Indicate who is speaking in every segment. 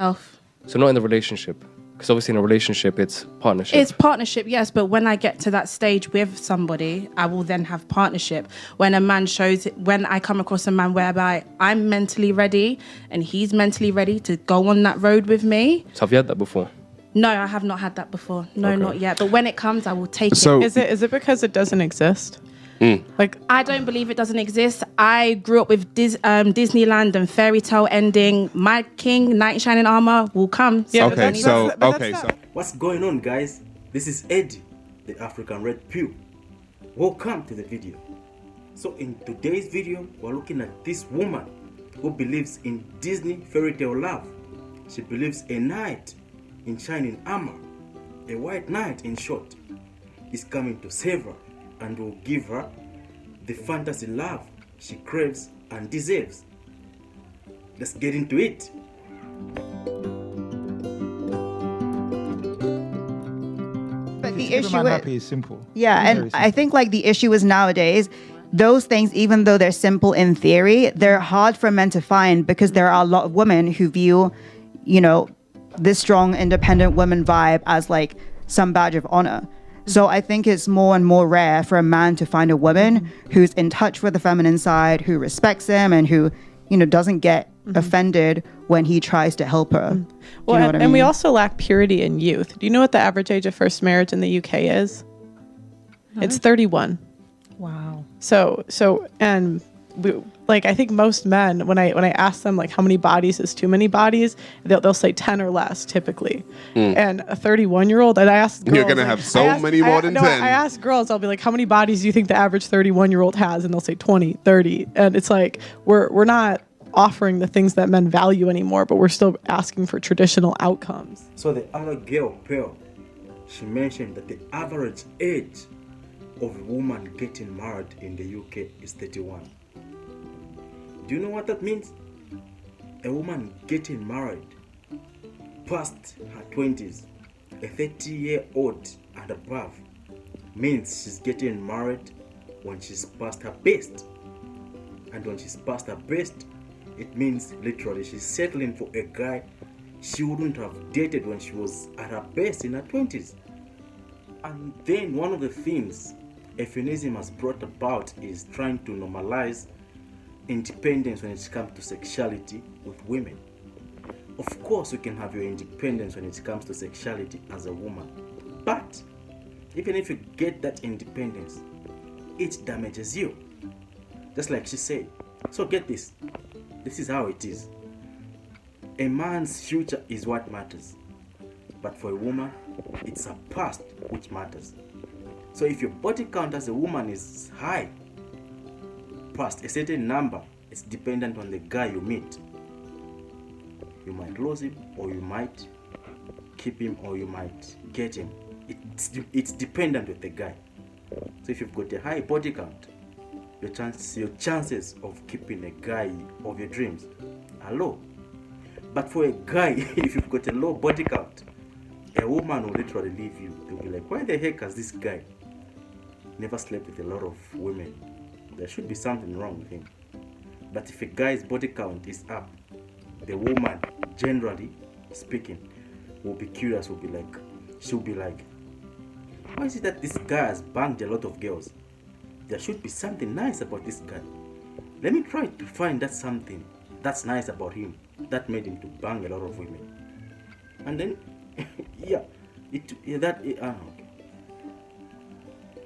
Speaker 1: So not in the relationship. Because obviously in a relationship, it's partnership.
Speaker 2: It's partnership, yes. But when I get to that stage with somebody, I will then have partnership. When I come across a man whereby I'm mentally ready and he's mentally ready to go on that road with me.
Speaker 1: So have you had that before?
Speaker 2: No, I have not had that before. No, not yet. But when it comes, I will take it.
Speaker 3: Is it because it doesn't exist?
Speaker 2: Like, I don't believe it doesn't exist. I grew up with Disneyland and Fairytale ending. My king, knight in shining armor, will come.
Speaker 3: Yeah,
Speaker 4: Okay, so what's going on, guys? This is Eddie, the African Red Pew. Welcome to the video. So in today's video, we're looking at this woman who believes in Disney fairy tale love. She believes a knight in shining armor, a white knight in short, is coming to save her and will give her the fantasy love she craves and deserves. Let's get into it.
Speaker 5: But the
Speaker 6: Keep a
Speaker 5: issue
Speaker 6: man
Speaker 5: is,
Speaker 6: happy is simple.
Speaker 5: yeah,
Speaker 6: Very
Speaker 5: and
Speaker 6: simple.
Speaker 5: I think like the issue is nowadays, those things, even though they're simple in theory, they're hard for men to find because there are a lot of women who view, this strong, independent woman vibe as like some badge of honor. So I think it's more and more rare for a man to find a woman who's in touch with the feminine side, who respects him, and who, doesn't get offended when he tries to help her. Do
Speaker 3: Well,
Speaker 5: you know what I mean?
Speaker 3: and we also lack purity in youth. Do you know what the average age of first marriage in the UK is? It's 31.
Speaker 2: Wow.
Speaker 3: And I think most men, when I ask them like how many bodies is too many bodies, they'll say 10 or less typically. And a 31-year-old, and I ask girls,
Speaker 7: You're gonna have many more than 10.
Speaker 3: I ask girls, I'll be like, how many bodies do you think the average 31-year-old has? And they'll say 20, 30. And it's like we're not offering the things that men value anymore, but we're still asking for traditional outcomes.
Speaker 4: So the other girl, Pearl, she mentioned that the average age of a woman getting married in the UK is 31. Do you know what that means? A woman getting married past her 20s, a 30-year-old and above, means she's getting married when she's past her best. And when she's past her best, it means literally she's settling for a guy she wouldn't have dated when she was at her best in her 20s. And then one of the things feminism has brought about is trying to normalize independence when it comes to sexuality with women. Of course, you can have your independence when it comes to sexuality as a woman, but even if you get that independence, it damages you, just like she said. So get this is how it is. A man's future is what matters, but for a woman, it's her past which matters. So if your body count as a woman is high, past a certain number, it's dependent on the guy you meet. You might lose him, or you might keep him, or you might get him. It's dependent with the guy. So if you've got a high body count, your chances of keeping a guy of your dreams are low. But for a guy, if you've got a low body count, a woman will literally leave you. They'll be like, why the heck has this guy never slept with a lot of women? There should be something wrong with him. But if a guy's body count is up, the woman, generally speaking, will be curious, she'll be like, why is it that this guy has banged a lot of girls? There should be something nice about this guy. Let me try to find that something that's nice about him that made him to bang a lot of women. And then,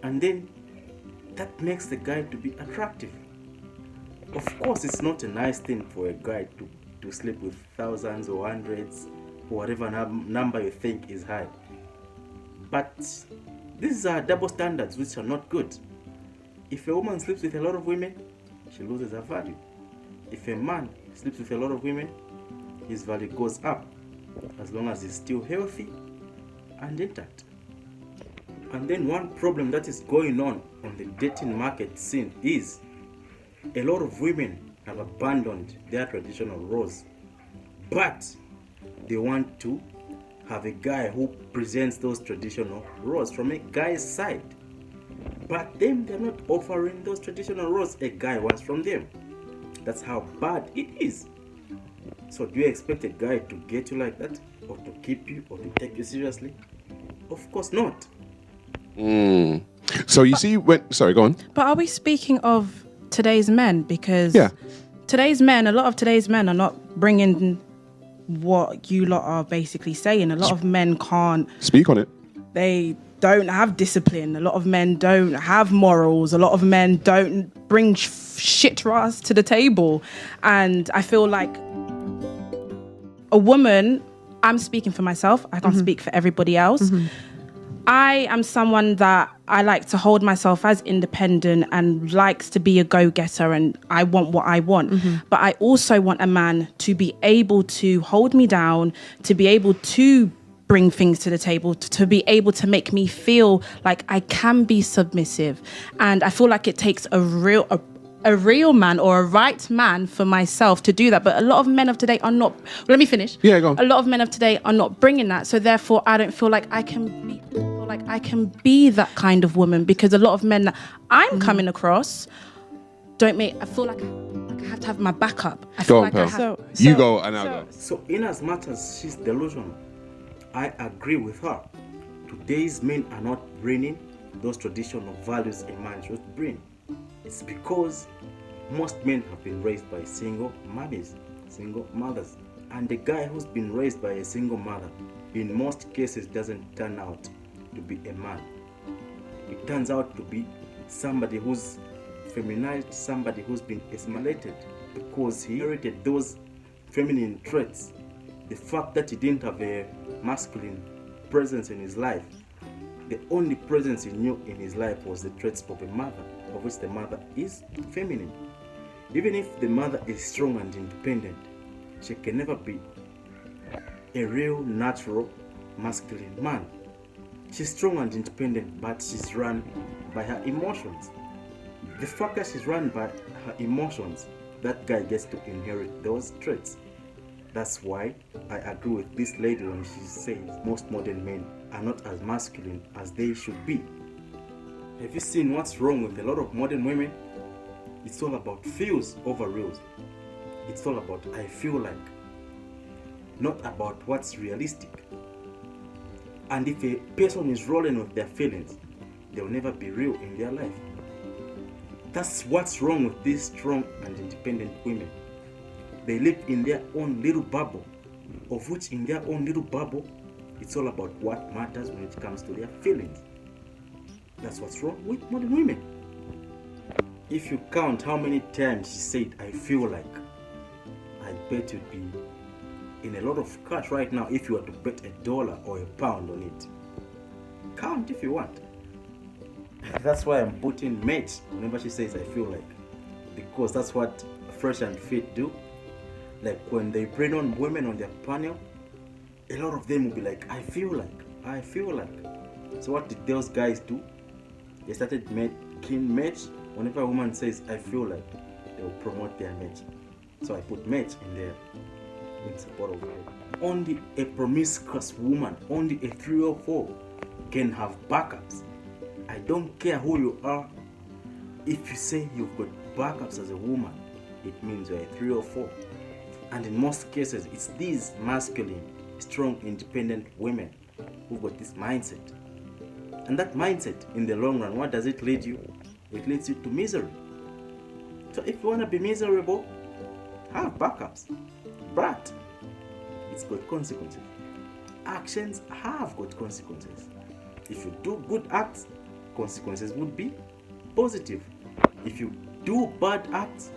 Speaker 4: and then that makes the guy to be attractive. Of course, it's not a nice thing for a guy to sleep with thousands or hundreds or whatever number you think is high. But these are double standards which are not good. If a woman sleeps with a lot of women, she loses her value. If a man sleeps with a lot of women, his value goes up as long as he's still healthy and intact. And then one problem that is going on the dating market scene is a lot of women have abandoned their traditional roles, but they want to have a guy who presents those traditional roles from a guy's side. But then they're not offering those traditional roles a guy wants from them. That's how bad it is. So do you expect a guy to get you like that, or to keep you, or to take you seriously? Of course not.
Speaker 7: So you see, sorry, go on.
Speaker 2: But are we speaking of today's men? Because
Speaker 7: Yeah.
Speaker 2: a lot of today's men are not bringing what you lot are basically saying. A lot of men can't.
Speaker 7: Speak on it.
Speaker 2: They don't have discipline. A lot of men don't have morals. A lot of men don't bring shit ass to the table. And I feel like a woman, I'm speaking for myself. I can't speak for everybody else. I am someone that I like to hold myself as independent and likes to be a go-getter, and I want what I want. But I also want a man to be able to hold me down, to be able to bring things to the table, to be able to make me feel like I can be submissive. And I feel like it takes a real man or a right man for myself to do that. But a lot of men of today are not. Let me finish.
Speaker 7: Yeah, go on.
Speaker 2: A lot of men of today are not bringing that. So therefore, I don't feel like I can be that kind of woman, because a lot of men that I'm coming across I feel like I have to have my backup. I feel
Speaker 7: Go on,
Speaker 2: like
Speaker 7: Pearl.
Speaker 2: I have.
Speaker 7: You go and I'll go.
Speaker 4: So in as much as she's delusional, I agree with her. Today's men are not bringing those traditional values a man should bring. It's because most men have been raised by single mothers. And the guy who's been raised by a single mother, in most cases, doesn't turn out to be a man. It turns out to be somebody who's feminized, somebody who's been assimilated, because he inherited those feminine traits. The fact that he didn't have a masculine presence in his life, the only presence he knew in his life was the traits of a mother, of which the mother is feminine. Even if the mother is strong and independent, she can never be a real, natural, masculine man. She's strong and independent, but she's run by her emotions. The fact that she's run by her emotions, that guy gets to inherit those traits. That's why I agree with this lady when she says most modern men are not as masculine as they should be. Have you seen what's wrong with a lot of modern women? It's all about feels over reals. It's all about I feel like, not about what's realistic. And if a person is rolling with their feelings, they'll never be real in their life. That's what's wrong with these strong and independent women. They live in their own little bubble, of which in their own little bubble, it's all about what matters when it comes to their feelings. That's what's wrong with modern women. If you count how many times she said, I feel like, I bet you'd be in a lot of cash right now if you were to bet $1 or £1 on it. Count if you want. That's why I'm putting mate whenever she says I feel like, because that's what Fresh and Fit do. Like when they bring on women on their panel, a lot of them will be like, I feel like. So what did those guys do? They started making match. Whenever a woman says I feel like, they will promote their match. So I put match in there in support of it. Only a promiscuous woman, only a 3 or 4 can have backups. I don't care who you are. If you say you've got backups as a woman, it means you're a 3 or 4. And in most cases, it's these masculine, strong, independent women who've got this mindset. And that mindset, in the long run, what does it lead you? It leads you to misery. So if you want to be miserable, have backups. But it's got consequences. Actions have got consequences. If you do good acts, consequences would be positive. If you do bad acts,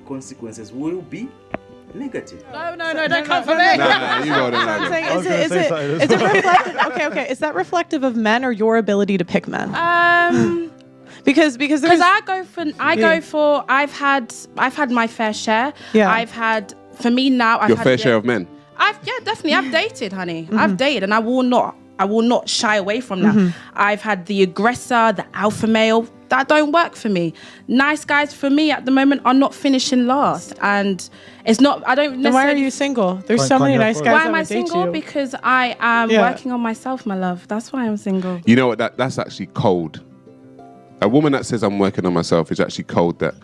Speaker 4: consequences will be negative.
Speaker 3: No, don't come for me.
Speaker 7: Nah, you go there.
Speaker 3: I'm saying,
Speaker 6: I was gonna
Speaker 3: is
Speaker 6: say something.
Speaker 3: it reflective? Okay. Is that reflective of men or your ability to pick men? Because there's
Speaker 2: I've had my fair share.
Speaker 3: Yeah.
Speaker 2: I've had, for me now, I've
Speaker 7: Your
Speaker 2: had
Speaker 7: fair share of men.
Speaker 2: Definitely. I've dated, honey. I've dated, and I will not shy away from that. I've had the aggressor, the alpha male. That don't work for me. Nice guys for me at the moment are not finishing last, and it's not. I don't.
Speaker 3: Then why are
Speaker 2: necessarily-
Speaker 3: you single? There's
Speaker 6: Why
Speaker 3: so
Speaker 6: can't
Speaker 3: many
Speaker 6: you
Speaker 3: nice
Speaker 6: afford
Speaker 3: guys.
Speaker 6: it?
Speaker 2: Why
Speaker 3: that
Speaker 2: am I
Speaker 3: would date
Speaker 2: single?
Speaker 3: you.
Speaker 2: Because I am
Speaker 3: Yeah.
Speaker 2: working on myself, my love. That's why I'm single.
Speaker 7: You know what? That's actually cold. A woman that says I'm working on myself is actually cold. That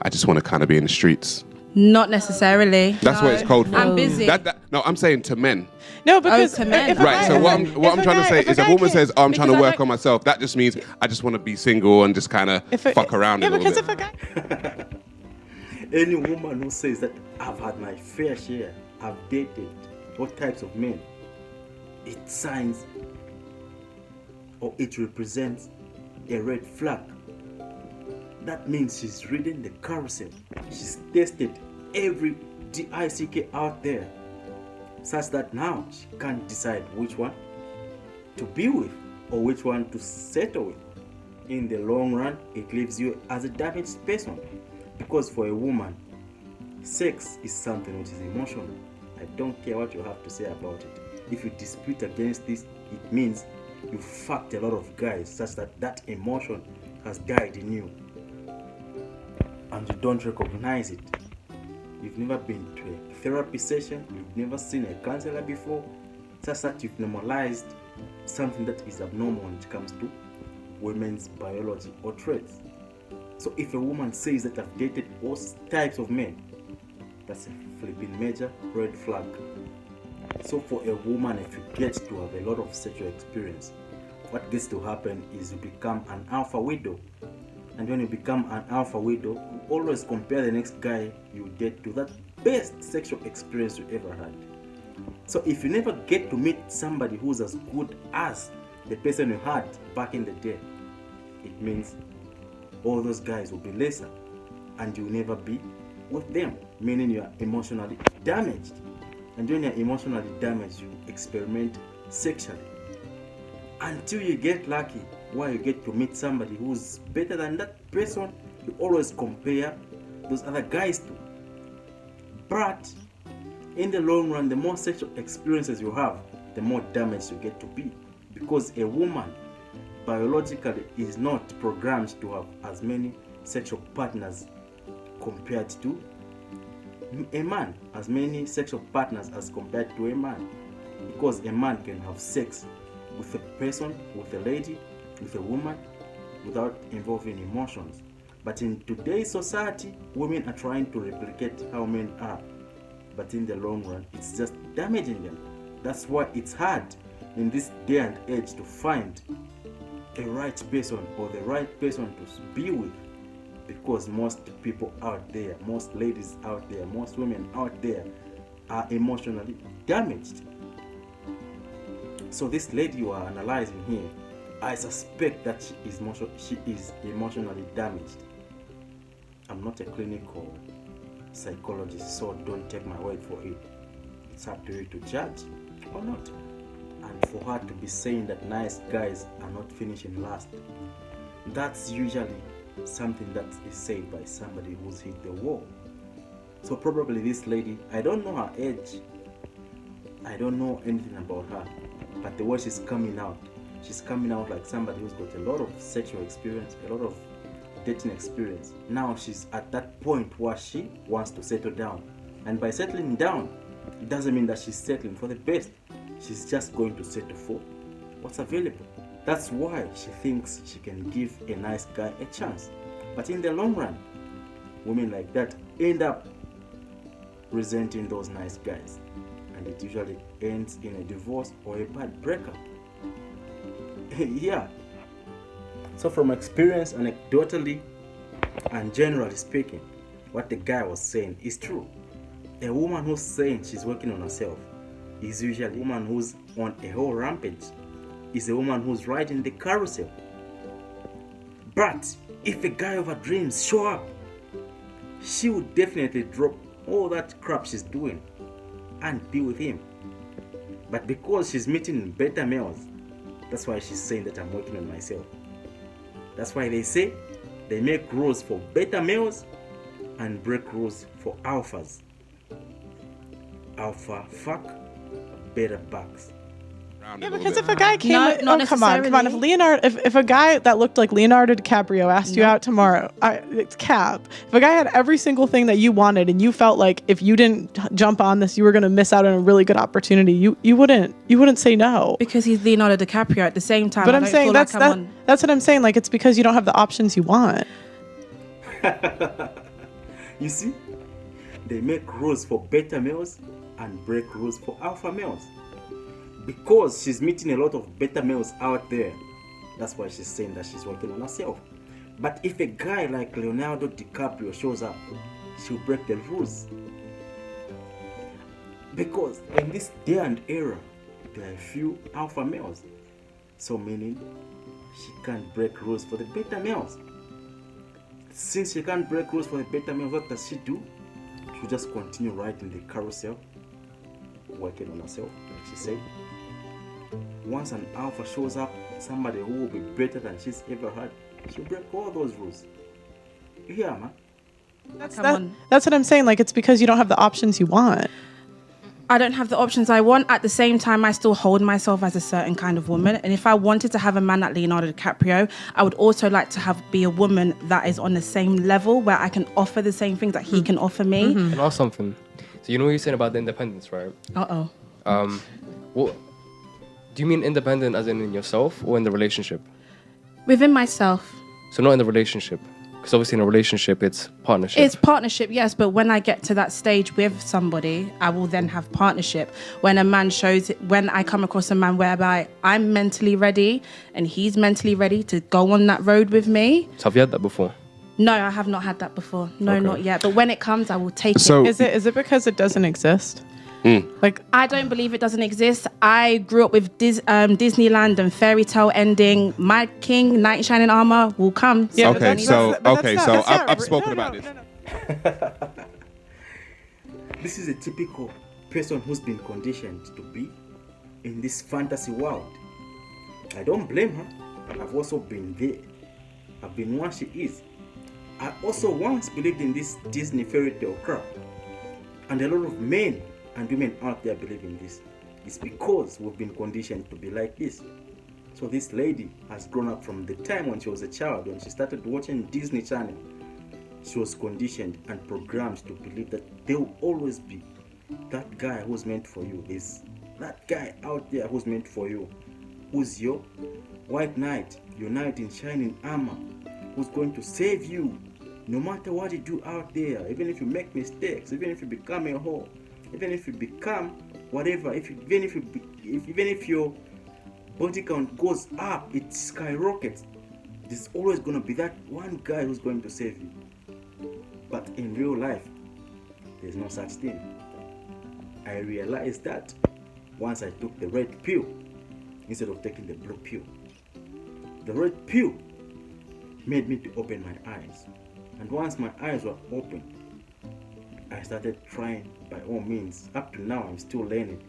Speaker 7: I just want to kind of be in the streets.
Speaker 2: Not necessarily.
Speaker 7: That's what it's called for.
Speaker 2: I'm busy.
Speaker 7: No, I'm saying to men.
Speaker 3: No, because
Speaker 2: to men.
Speaker 3: if a
Speaker 7: Right,
Speaker 3: guy-
Speaker 7: so
Speaker 3: if
Speaker 7: what
Speaker 3: a-
Speaker 7: I'm
Speaker 3: if
Speaker 7: trying to
Speaker 3: guy-
Speaker 7: say
Speaker 3: if a
Speaker 7: is a
Speaker 3: guy
Speaker 7: woman
Speaker 3: can't-
Speaker 7: says, oh, I'm trying to
Speaker 3: because
Speaker 7: work on myself. That just means I just want to be single and just kind of fuck around
Speaker 3: Yeah,
Speaker 7: a little
Speaker 3: because
Speaker 7: bit.
Speaker 3: if a guy
Speaker 4: Any woman who says that I've had my fair share, I've dated all types of men, it signs or it represents a red flag. That means she's reading the carousel. She's tested every DICK out there, such that now she can't decide which one to be with or which one to settle with. In the long run, it leaves you as a damaged person. Because for a woman, sex is something which is emotional. I don't care what you have to say about it. If you dispute against this, it means you fucked a lot of guys such that that emotion has died in you. And you don't recognize it. You've never been to a therapy session, you've never seen a counselor before, such that you've normalized something that is abnormal when it comes to women's biology or traits. So if a woman says that I've dated all types of men, that's a flipping major red flag. So for a woman, if you get to have a lot of sexual experience, what gets to happen is you become an alpha widow. And when you become an alpha widow, you always compare the next guy you date to that best sexual experience you ever had. So if you never get to meet somebody who's as good as the person you had back in the day, it means all those guys will be lesser and you'll never be with them, meaning you are emotionally damaged. And when you're emotionally damaged, you experiment sexually until you get lucky, where you get to meet somebody who's better than that person you always compare those other guys to. But in the long run, the more sexual experiences you have, the more damaged you get to be, because a woman biologically is not programmed to have as many sexual partners compared to a man, as many sexual partners as compared to a man, because a man can have sex with a person, with a lady, with a woman without involving emotions. But in today's society, women are trying to replicate how men are, but in the long run it's just damaging them. That's why it's hard in this day and age to find a right person or the right person to be with, because most people out there, most ladies out there, most women out there are emotionally damaged. So this lady you are analyzing here, I suspect that she is emotionally damaged. I'm not a clinical psychologist, so don't take my word for it. It's up to you to judge or not. And for her to be saying that nice guys are not finishing last, that's usually something that is said by somebody who's hit the wall. So probably this lady, I don't know her age, I don't know anything about her, but the way she's coming out like somebody who's got a lot of sexual experience, a lot of dating experience. Now she's at that point where she wants to settle down, and by settling down, it doesn't mean that she's settling for the best. She's just going to settle for what's available. That's why she thinks she can give a nice guy a chance. But in the long run, women like that end up resenting those nice guys, and it usually ends in a divorce or a bad breakup. Yeah. So from experience, anecdotally and generally speaking, what the guy was saying is true. A woman who's saying she's working on herself is usually a woman who's on a whole rampage, is a woman who's riding the carousel. But if a guy of her dreams show up, she would definitely drop all that crap she's doing and be with him. But because she's meeting better males, that's why she's saying that I'm working on myself. That's why they say they make rules for better males and break rules for alphas. Alpha fuck, beta bucks.
Speaker 3: Yeah, because if a guy came,
Speaker 2: No, not
Speaker 3: come on. If
Speaker 2: necessarily.
Speaker 3: Leonardo, if a guy that looked like Leonardo DiCaprio asked you out tomorrow, it's Cap. If a guy had every single thing that you wanted, and you felt like if you didn't jump on this, you were going to miss out on a really good opportunity, you wouldn't say no.
Speaker 2: Because he's Leonardo DiCaprio at the same time.
Speaker 3: But
Speaker 2: I
Speaker 3: I'm
Speaker 2: don't
Speaker 3: saying
Speaker 2: feel
Speaker 3: that's
Speaker 2: like I'm on.
Speaker 3: that's what I'm saying. Like it's because you don't have the options you want.
Speaker 4: You see, they make rules for beta males and break rules for alpha males. Because she's meeting a lot of beta males out there, that's why she's saying that she's working on herself. But if a guy like Leonardo DiCaprio shows up, she'll break the rules. Because in this day and era, there are few alpha males. So meaning, she can't break rules for the beta males. Since she can't break rules for the beta males, what does she do? She'll just continue riding the carousel, working on herself, like she said. Once an alpha shows up, somebody who will be better than she's ever had, she'll break all those rules. Yeah, man.
Speaker 3: That's what I'm saying. Like, it's because you don't have the options you want.
Speaker 2: I don't have the options I want. At the same time, I still hold myself as a certain kind of woman. And if I wanted to have a man like Leonardo DiCaprio, I would also like to be a woman that is on the same level where I can offer the same things that he can offer me.
Speaker 1: And also something. So you know what you're saying about the independence, right? What do you mean independent as in yourself or in the relationship?
Speaker 2: Within myself.
Speaker 1: So not in the relationship. Because obviously in a relationship, it's partnership.
Speaker 2: It's partnership, yes. But when I get to that stage with somebody, I will then have partnership. When I come across a man whereby I'm mentally ready and he's mentally ready to go on that road with me.
Speaker 1: So have you had that before?
Speaker 2: No, I have not had that before. No,
Speaker 1: Okay.
Speaker 2: not yet. But when it comes, I will take
Speaker 7: So-
Speaker 2: it.
Speaker 3: Is it because it doesn't exist? Like,
Speaker 2: I don't believe it doesn't exist. I grew up with Disneyland and Fairytale ending. My king, knight in shining armor, will come.
Speaker 3: Yeah,
Speaker 7: Okay,
Speaker 3: but that's not
Speaker 7: I've spoken about this.
Speaker 4: This is a typical person who's been conditioned to be in this fantasy world. I don't blame her. I've also been there. I've been where she is. I also once believed in this Disney fairy tale crap. And a lot of men and women out there believe in this. It's because we've been conditioned to be like this. So this lady has grown up from the time when she was a child, when she started watching Disney Channel. She was conditioned and programmed to believe that there will always be that guy who's meant for you. There's that guy out there who's meant for you, who's your white knight, your knight in shining armor, who's going to save you no matter what you do out there. Even if you make mistakes, even if you become a whore, even if you become whatever, even if your body count goes up, it skyrockets, there's always going to be that one guy who's going to save you. But in real life, there's no such thing. I realized that once I took the red pill instead of taking the blue pill. The red pill made me to open my eyes. And once my eyes were open, I started trying by all means. Up to now, I'm still learning,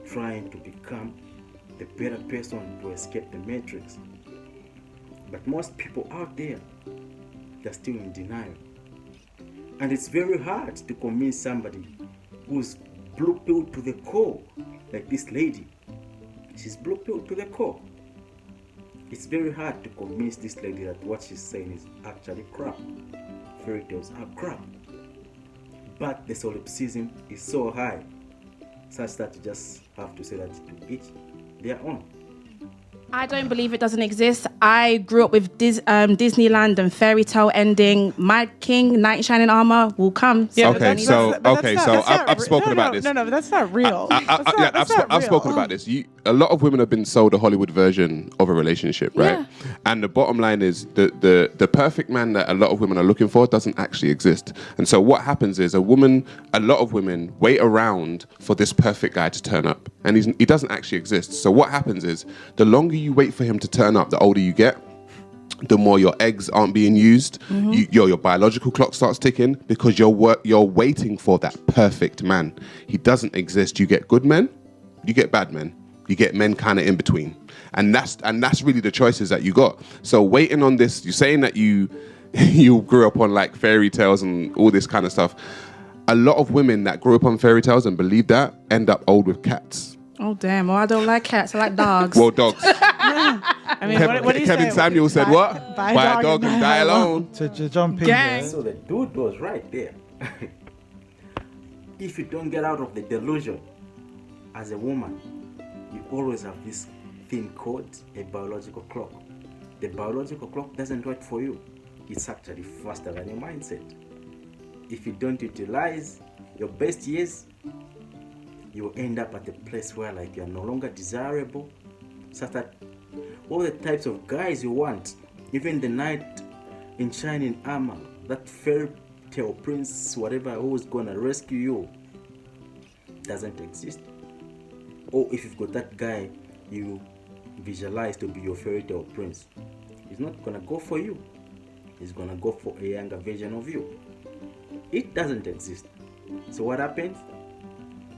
Speaker 4: trying to become the better person to escape the matrix. But most people out there, they're still in denial. And it's very hard to convince somebody who's blue pilled to the core, like this lady. She's blue pilled to the core. It's very hard to convince this lady that what she's saying is actually crap. Fairy tales are crap. But the solipsism is so high, such that you just have to say that to each their own.
Speaker 2: I don't believe it doesn't exist. I grew up with Disneyland and Fairytale ending. My king, knight in shining armor, will come.
Speaker 3: yeah,
Speaker 7: Okay, I've spoken about this.
Speaker 3: No, but that's not real.
Speaker 7: I've spoken about this. A lot of women have been sold a Hollywood version of a relationship, right?
Speaker 2: Yeah.
Speaker 7: And the bottom line is the perfect man that a lot of women are looking for doesn't actually exist. And so what happens is a lot of women wait around for this perfect guy to turn up, and he doesn't actually exist. So what happens is the longer you wait for him to turn up, the older you get, the more your eggs aren't being used. Your biological clock starts ticking because you're waiting for that perfect man. He doesn't exist. You get good men, you get bad men, you get men kind of in between, and that's really the choices that you got. So waiting on this, you're saying that you grew up on like fairy tales and all this kind of stuff. A lot of women that grew up on fairy tales and believe that end up old with cats.
Speaker 2: Oh, damn. Well, I don't like cats. I like dogs.
Speaker 7: Well, dogs.
Speaker 3: I mean, what do you
Speaker 7: Kevin
Speaker 3: say?
Speaker 7: Samuel said what?
Speaker 3: Buy
Speaker 7: Buy a dog and die alone.
Speaker 6: To jump in
Speaker 2: Gang.
Speaker 6: there.
Speaker 4: So the dude was right there. If you don't get out of the delusion as a woman, you always have this thing called a biological clock. The biological clock doesn't wait for you. It's actually faster than your mindset. if you don't utilize your best years, you will end up at a place where like you are no longer desirable, such that all the types of guys you want, even the knight in shining armor, that fairy tale prince, whatever, who's gonna rescue you, doesn't exist. Or if you've got that guy you visualize to be your fairy tale prince, he's not gonna go for you. He's gonna go for a younger version of you. It doesn't exist. So what happens?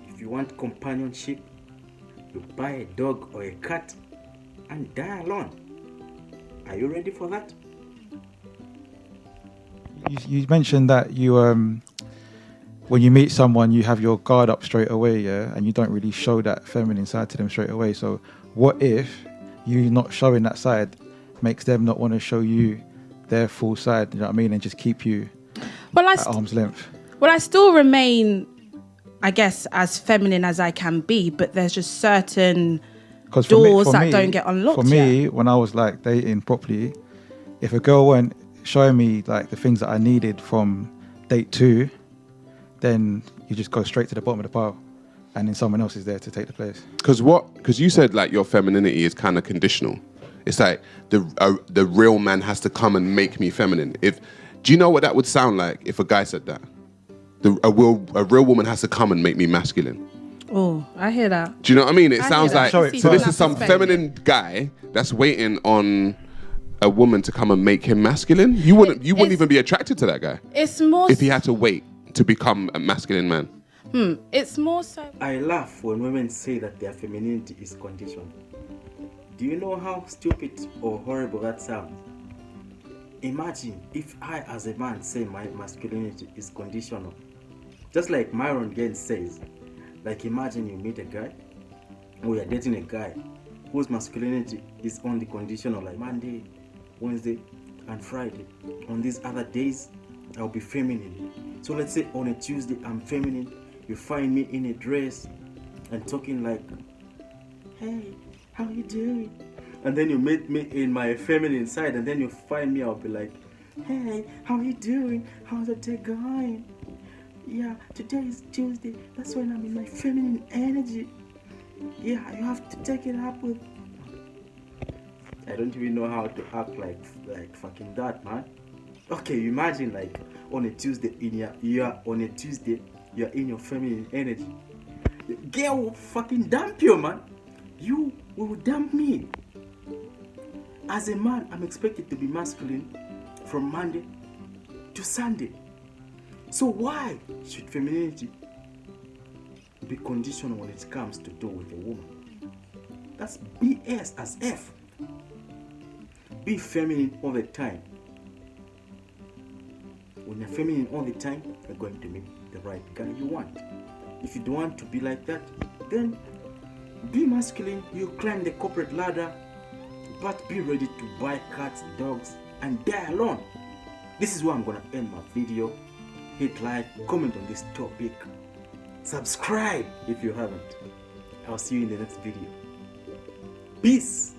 Speaker 4: If you want companionship, you buy a dog or a cat and die alone. Are you ready for that?
Speaker 6: You mentioned that you when you meet someone, you have your guard up straight away, yeah, and you don't really show that feminine side to them straight away. So what if you not showing that side makes them not want to show you their full side, you know what I mean, and just keep you at arm's length?
Speaker 2: Well, I still remain, I guess, as feminine as I can be, but there's just certain doors that don't get unlocked.
Speaker 6: For me, when I was like dating properly, if a girl weren't showing me like the things that I needed from date 2, then you just go straight to the bottom of the pile, and then someone else is there to take the place.
Speaker 7: Because you said like your femininity is kind of conditional. It's like the real man has to come and make me feminine. Do you know what that would sound like if a guy said that? A real woman has to come and make me masculine.
Speaker 2: Oh, I hear that.
Speaker 7: Do you know what I mean? It sounds like, so this is some feminine guy that's waiting on a woman to come and make him masculine. You wouldn't even be attracted to that guy.
Speaker 2: It's more
Speaker 7: if he had to wait to become a masculine man.
Speaker 2: It's more so.
Speaker 4: I laugh when women say that their femininity is conditional. Do you know how stupid or horrible that sounds? Imagine if I as a man say my masculinity is conditional. Just like Myron Gaines says, like imagine you meet a guy, or you're dating a guy whose masculinity is only conditional, like Monday, Wednesday, and Friday. On these other days, I'll be feminine. So let's say on a Tuesday, I'm feminine. You find me in a dress and talking like, hey, how you doing? And then you meet me in my feminine side, and then you find me, I'll be like, hey, how you doing? How's the day going? Yeah, today is Tuesday. That's when I'm in my feminine energy. Yeah, you have to take it up with. I don't even know how to act like fucking that, man. Okay, imagine like on a Tuesday you're in your feminine energy. The girl will fucking dump you, man. You will dump me. As a man, I'm expected to be masculine from Monday to Sunday. So why should femininity be conditional when it comes to do with a woman? That's BS as F. Be feminine all the time. When you're feminine all the time, you're going to meet the right guy you want. If you don't want to be like that, then be masculine. You climb the corporate ladder, but be ready to buy cats, dogs, and die alone. This is where I'm gonna end my video. Hit like, comment on this topic, subscribe if you haven't. I'll see you in the next video. Peace.